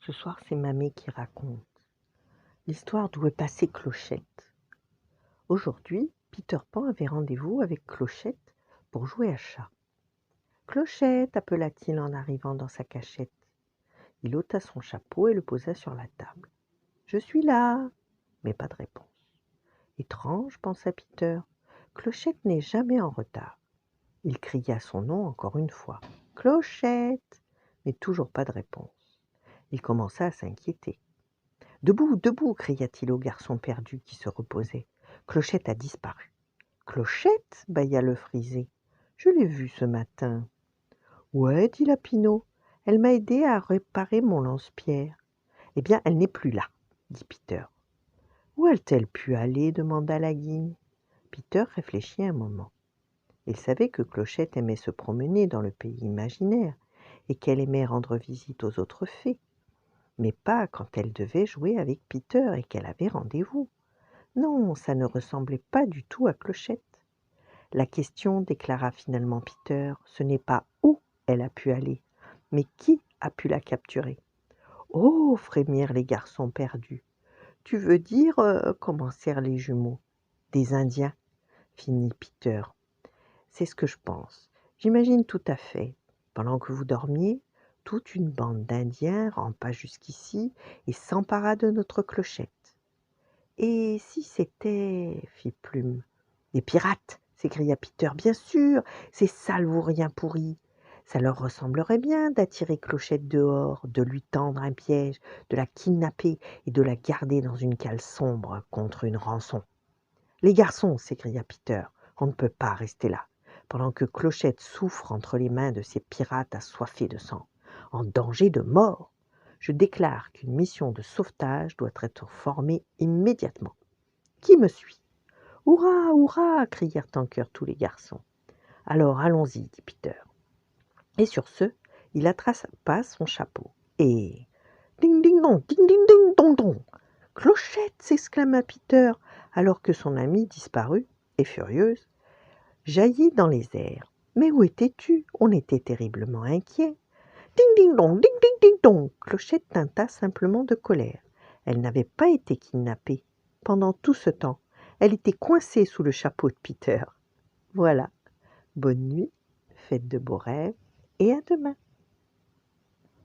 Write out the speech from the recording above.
Ce soir, c'est Mamie qui raconte l'histoire d'où est passée Clochette. Aujourd'hui, Peter Pan avait rendez-vous avec Clochette pour jouer à chat. Clochette, appela-t-il en arrivant dans sa cachette. Il ôta son chapeau et le posa sur la table. Je suis là, mais pas de réponse. Étrange, pensa Peter. Clochette n'est jamais en retard. Il cria son nom encore une fois. Clochette, mais toujours pas de réponse. Il commença à s'inquiéter. Debout, debout, cria-t-il au garçon perdu qui se reposait. Clochette a disparu. Clochette, bâilla le frisé. Je l'ai vue ce matin. Ouais, dit Lapinot. Elle m'a aidé à réparer mon lance-pierre. Eh bien, elle n'est plus là, dit Peter. Où a-t-elle pu aller demanda la guigne. Peter réfléchit un moment. Il savait que Clochette aimait se promener dans le pays imaginaire et qu'elle aimait rendre visite aux autres fées. Mais pas quand elle devait jouer avec Peter et qu'elle avait rendez-vous. Non, ça ne ressemblait pas du tout à Clochette. La question, déclara finalement Peter, ce n'est pas où elle a pu aller, mais qui a pu la capturer. Oh, frémirent les garçons perdus. Tu veux dire, commencèrent les jumeaux. Des Indiens, finit Peter. C'est ce que je pense. J'imagine tout à fait. Pendant que vous dormiez, toute une bande d'Indiens rampa jusqu'ici et s'empara de notre Clochette. Et si c'était, fit Plume. Des pirates, s'écria Peter. Bien sûr, ces sales vauriens pourris. Ça leur ressemblerait bien d'attirer Clochette dehors, de lui tendre un piège, de la kidnapper et de la garder dans une cale sombre contre une rançon. Les garçons, s'écria Peter, on ne peut pas rester là, pendant que Clochette souffre entre les mains de ces pirates assoiffés de sang, en danger de mort. Je déclare qu'une mission de sauvetage doit être formée immédiatement. Qui me suit ? Hurrah, hurrah crièrent en chœur tous les garçons. Alors allons-y, dit Peter. Et sur ce, il attrapa son chapeau. Et ding ding dong, ding ding ding dong dong. Clochette, s'exclama Peter, alors que son amie disparut, et furieuse, jaillit dans les airs. Mais où étais-tu ? On était terriblement inquiets. Ding ding dong, ding ding ding dong. Clochette tinta simplement de colère. Elle n'avait pas été kidnappée. Pendant tout ce temps, elle était coincée sous le chapeau de Peter. Voilà. Bonne nuit, faites de beaux rêves et à demain.